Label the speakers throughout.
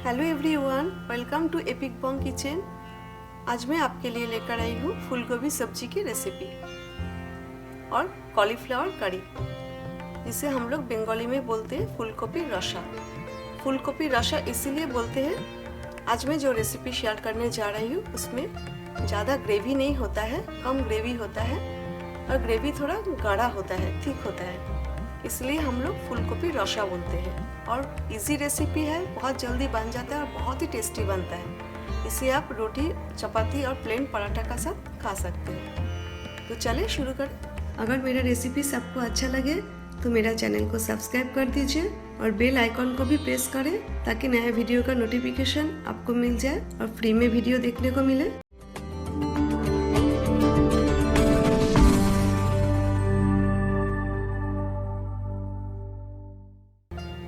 Speaker 1: Hello everyone, welcome to epic Bong kitchen. आज मैं आपके लिए लेकर आई हूँ फूल गोभी सब्जी की रेसिपी और कॉलीफ्लावर करी, जिसे हम लोग बंगाली में बोलते हैं फूलकोपी रसा। फूलकोपी रसा इसीलिए बोलते हैं। आज मैं जो रेसिपी शेयर करने जा रही हूँ उसमें ज़्यादा ग्रेवी नहीं होता है, कम ग्रेवी होता है और ग्रेवी थोड़ा गाढ़ा होता है, थिक होता है, इसलिए हम लोग फूलकोपी रसा बोलते हैं। और इजी रेसिपी है, बहुत जल्दी बन जाता है और बहुत ही टेस्टी बनता है। इसे आप रोटी, चपाती और प्लेन पराठा का साथ खा सकते हैं। तो चलिए शुरू करें। अगर मेरा रेसिपी आपको अच्छा लगे तो मेरा चैनल को सब्सक्राइब कर दीजिए और बेल आइकॉन को भी प्रेस करें ताकि नया वीडियो का नोटिफिकेशन आपको मिल जाए और फ्री में वीडियो देखने को मिले।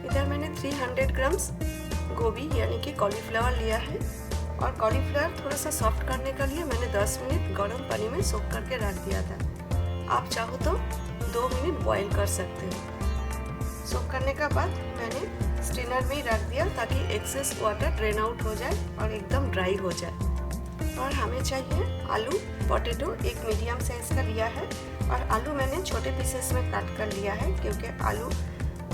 Speaker 1: इधर मैंने 300 ग्राम्स गोभी यानी कि कॉलीफ्लावर लिया है और कॉलीफ्लावर थोड़ा सा सॉफ्ट करने के लिए मैंने 10 मिनट गर्म पानी में सोख करके रख दिया था। आप चाहो तो 2 मिनट बॉईल कर सकते हो। सोख करने के बाद मैंने स्ट्रेनर में ही रख दिया ताकि एक्सेस वाटर ड्रेन आउट हो जाए और एकदम ड्राई हो जाए। और हमें चाहिए आलू, पोटैटो एक मीडियम साइज का लिया है और आलू मैंने छोटे पीसेस में काट कर लिया है क्योंकि आलू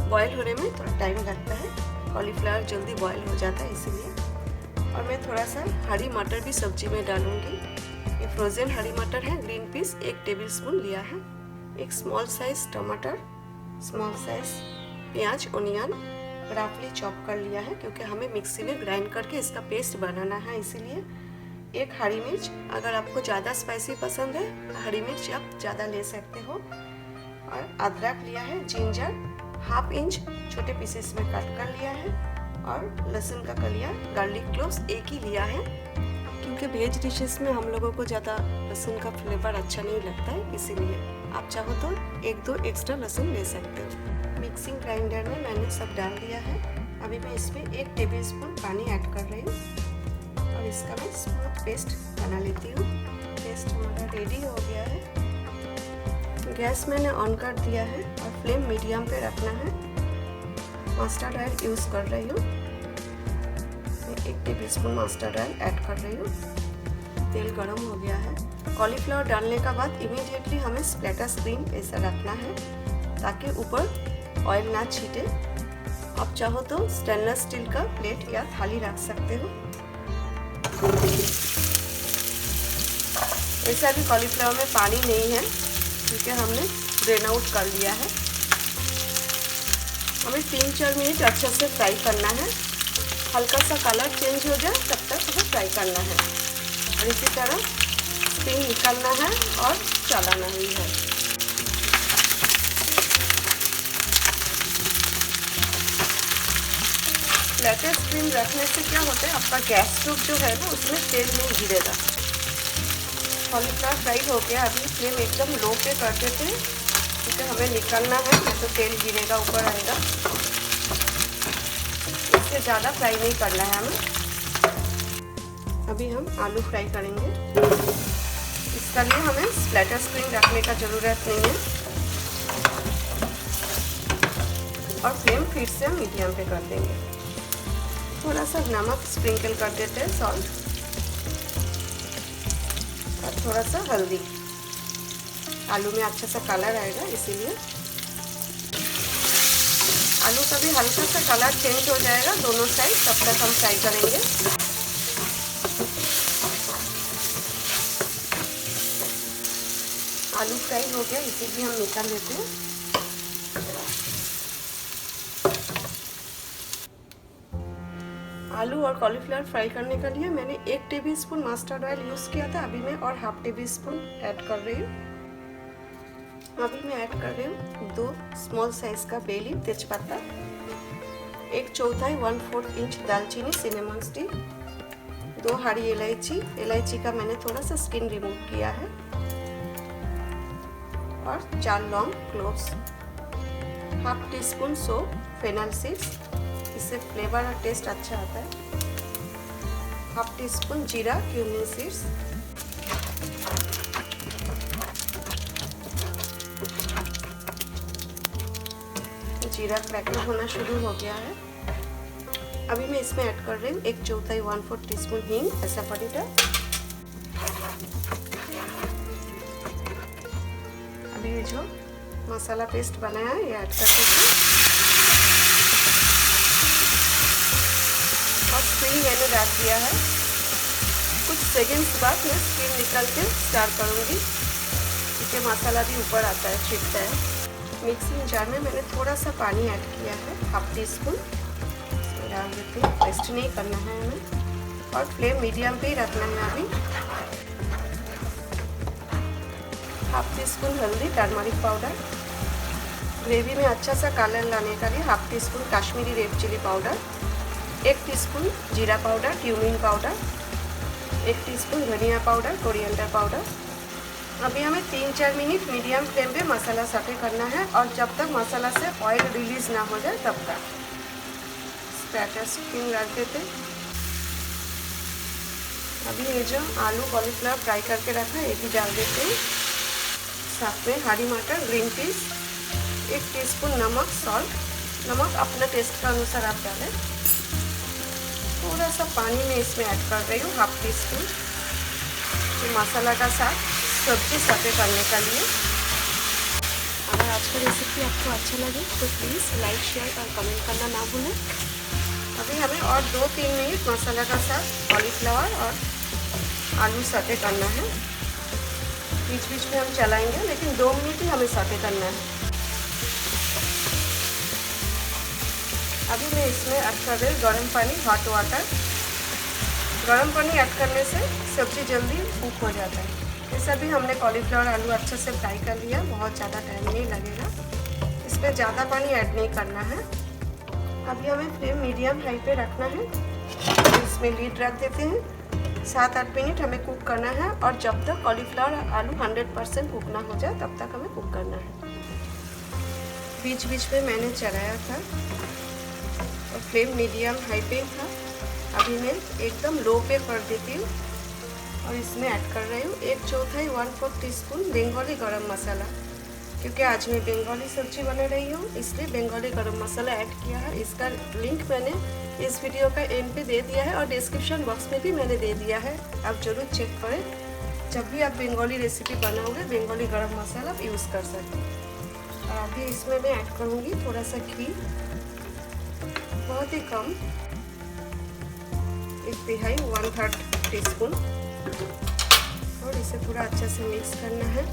Speaker 1: बॉईल होने में थोड़ा टाइम लगता है, कॉलीफ्लावर जल्दी बॉईल हो जाता है इसीलिए। और मैं थोड़ा सा हरी मटर भी सब्जी में डालूंगी। ये फ्रोज़न हरी मटर है, ग्रीन पीस 1 टेबलस्पून लिया है, एक स्मॉल साइज टमाटर, स्मॉल साइज प्याज, ओनियन रफली चॉप कर लिया है क्योंकि हमें मिक्सी में ग्राइंड करके इसका पेस्ट बनाना है इसीलिए। एक हरी मिर्च, अगर आपको ज़्यादा स्पाइसी पसंद है हरी मिर्च आप ज़्यादा ले सकते हो। और अदरक लिया है, जिंजर 1/2 इंच छोटे पीसेस में कट कर लिया है और लहसुन का कलिया, गार्लिक क्लोव्स एक ही लिया है क्योंकि वेज डिशेस में हम लोगों को ज़्यादा लहसुन का फ्लेवर अच्छा नहीं लगता है, इसीलिए आप चाहो तो 1-2 एक्स्ट्रा लहसुन ले सकते हो। मिक्सिंग ग्राइंडर में मैंने सब डाल दिया है। अभी मैं इसमें 1 टेबलस्पून पानी ऐड कर रही हूँ और इसका मैं स्मूथ पेस्ट बना लेती हूँ। पेस्ट हमारा रेडी हो गया है। गैस मैंने ऑन कर दिया है और फ्लेम मीडियम पे रखना है। मस्टर्ड ऑयल यूज़ कर रही हूँ, 1 टेबलस्पून मस्टर्ड ऑयल ऐड कर रही हूँ। तेल गरम हो गया है। कॉलीफ्लावर डालने के बाद इमीडिएटली हमें स्प्लैटर स्क्रीन ऐसा रखना है ताकि ऊपर ऑयल ना छीटे। आप चाहो तो स्टेनलेस स्टील का प्लेट या थाली रख सकते हो। ऐसा भी कॉलीफ्लावर में पानी नहीं है क्योंकि हमने ड्रेन आउट कर लिया है। हमें 3-4 मिनट अच्छे से फ्राई करना है, हल्का सा कलर चेंज हो जाए तब तक हमें फ्राई करना है और इसी तरह स्टीम निकालना है और चलाना ही है। फ्लैटर स्क्रीन रखने से क्या होता है, आपका गैस स्टोव जो है ना उसमें तेल नहीं गिरेगा। कॉलीफ्लावर फ्राई हो गया। अभी फ्लेम एकदम लो पे कर देते हैं क्योंकि हमें निकालना है, नहीं तो तेल गिरेगा, ऊपर आएगा। इससे ज़्यादा फ्राई नहीं करना है हमें। अभी हम आलू फ्राई करेंगे। इसके लिए हमें स्प्लैटर स्क्रीन रखने का ज़रूरत नहीं है और फ्लेम फिर से हम मीडियम पे कर देंगे। थोड़ा सा नमक स्प्रिंकल कर देते हैं, सॉल्ट, और थोड़ा सा हल्दी। आलू में अच्छा सा कलर आएगा इसीलिए। आलू का भी हल्का सा कलर चेंज हो जाएगा दोनों साइड, तब तक हम फ्राई करेंगे। आलू फ्राई हो गया, इसे भी हम निकाल लेते हैं। आलू और कॉलीफ्लावर फ्राई करने के लिए मैंने 1 टेबलस्पून मस्टर्ड ऑयल यूज़ किया था, अभी मैं और 1/2 टेबलस्पून ऐड कर रही हूँ। अभी मैं ऐड कर रही हूँ 2 स्मॉल साइज का बे लीफ, तेजपत्ता, 1/4 1/4 इंच दालचीनी, सिनेमन स्टिक, 2 हरी इलायची, इलायची का मैंने थोड़ा सा स्किन रिमूव किया है, और 4 लौंग, क्लोव्स, 1/2 टीस्पून सौंफ, फेनल सीड्स, इससे फ्लेवर और टेस्ट अच्छा आता है, 1/2 टीस्पून जीरा, क्यूमिन सीड्स, जीरा क्रैकल होना शुरू हो गया है। अभी मैं इसमें ऐड कर रही हूँ 1/4 1/4 टीस्पून हींग, ऐसा पड़ेगा। अभी ये जो मसाला पेस्ट बनाया है ये ऐड कर देते हैं और स्टीम मैंने डाल दिया है। कुछ सेकंड्स बाद मैं स्टीम निकाल के स्टार्ट करूँगी क्योंकि मसाला भी ऊपर आता है, छिटता है। मिक्सिंग जार में मैंने थोड़ा सा पानी ऐड किया है, 1/2 टीस्पून इसमें डाल देती हूँ। पेस्ट नहीं करना है हमें और फ्लेम मीडियम पे ही रखना है। अभी 1/2 टीस्पून हल्दी, टर्मरिक पाउडर, ग्रेवी में अच्छा सा कलर लाने के लिए 1/2 teaspoon Kashmiri red chilli powder, 1 teaspoon जीरा पाउडर, क्यूमिन पाउडर, 1 टीस्पून धनिया पाउडर, कोरिएंडर पाउडर। अभी हमें 3-4 मिनट मीडियम फ्लेम पे मसाला सटे करना है और जब तक मसाला से ऑयल रिलीज ना हो जाए तब तक। स्टार्टर स्टीम रख देते। अभी ये जो आलू कॉलीफ्लावर फ्राई करके रखा है ये भी डाल देते हैं। साथ में हरी मटर, ग्रीन पीस, 1 टीस्पून नमक, सॉल्ट, नमक अपने टेस्ट के अनुसार आप डालें। थोड़ा सा पानी में इसमें ऐड कर रही हूँ, 1/2 टीस्पून, जो मसाला का साथ सब्जी सटे करने के लिए। अगर आज का रेसिपी आपको अच्छा लगे तो प्लीज़ लाइक, शेयर और कमेंट करना ना भूलें। अभी हमें और 2-3 मिनट मसाला का साथ कॉलीफ्लावर और आलू सटे करना है। बीच बीच में हम चलाएंगे लेकिन 2 मिनट ही हमें सटे करना है। अभी मैं इसमें ऐड कर रही हूँ गर्म पानी, हॉट वाटर। गर्म पानी ऐड करने से सब्ज़ी जल्दी कुक हो जाता है। जैसे अभी हमने कॉलीफ्लावर आलू अच्छे से फ्राई कर लिया, बहुत ज़्यादा टाइम नहीं लगेगा। इसमें ज़्यादा पानी ऐड नहीं करना है। अभी हमें फ्लेम मीडियम हाई पे रखना है। इसमें लीड रख देते हैं। 7-8 मिनट हमें कुक करना है और जब तक कॉलीफ्लावर आलू 100% कुक ना हो जाए तब तक हमें कुक करना है। बीच बीच में मैंने चलाया था और फ्लेम मीडियम हाई पे था। अभी मैं एकदम लो पे कर देती हूँ और इसमें ऐड कर रही हूँ 1/4 1/4 टीस्पून बंगाली गरम मसाला। क्योंकि आज मैं बंगाली सब्जी बना रही हूँ इसलिए बंगाली गरम मसाला ऐड किया है। इसका लिंक मैंने इस वीडियो का एंड पे दे दिया है और डिस्क्रिप्शन बॉक्स में भी मैंने दे दिया है, आप ज़रूर चेक करें। जब भी आप बंगाली रेसिपी बनाओगे बंगाली गरम मसाला आप यूज़ कर सकते हैं। और अभी इसमें मैं ऐड करूँगी थोड़ा सा घी, बहुत ही कम, 1/3 1/3 टीस्पून, और इसे थोड़ा अच्छे से मिक्स करना है।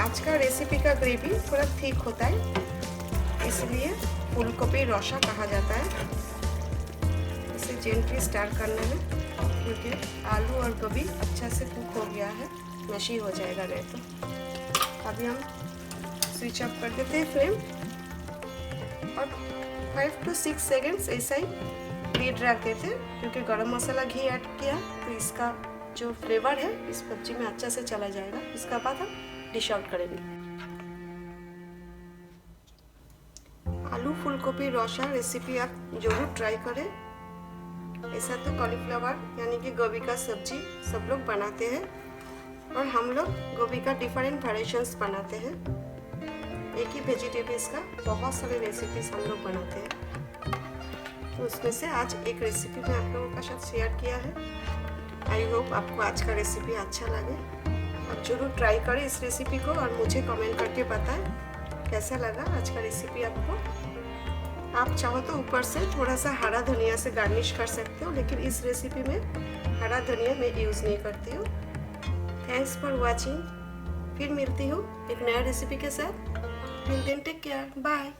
Speaker 1: आज का रेसिपी का ग्रेवी थोड़ा थिक होता है इसलिए फूलगोभी रौसा कहा जाता है। इसे जेंटली स्टार करना है क्योंकि आलू और गोभी अच्छा से कुक हो गया है, मशी हो जाएगा नहीं तो। अभी हम स्विच ऑफ कर देते हैं फ्लेम और 5 to 6 सेकेंड्स ऐसा ही लीड रख देते हैं क्योंकि गरम मसाला घी ऐड किया तो इसका जो फ्लेवर है इस सब्जी में अच्छा से चला जाएगा। इसका बाद हम डिश आउट करेंगे। आलू फूलगोभी रौसा रेसिपी आप जरूर ट्राई करें। ऐसा तो कॉलीफ्लावर यानी कि गोभी का सब्जी सब लोग बनाते हैं और हम लोग गोभी का डिफरेंट वेरिएशंस बनाते हैं। एक ही वेजिटेबल्स का बहुत सारे रेसिपीज हम लोग बनाते हैं, तो उसमें से आज एक रेसिपी मैं आप लोगों के साथ शेयर किया है। आई होप आपको आज का रेसिपी अच्छा लगे। आप जरूर ट्राई करें इस रेसिपी को और मुझे कमेंट करके बताएं कैसा लगा आज का रेसिपी आपको। आप चाहो तो ऊपर से थोड़ा सा हरा धनिया से गार्निश कर सकते हो, लेकिन इस रेसिपी में हरा धनिया मैं यूज़ नहीं करती हूँ। Thanks for watching. फिर मिलती हूँ एक नया रेसिपी के साथ। Till then take care, bye.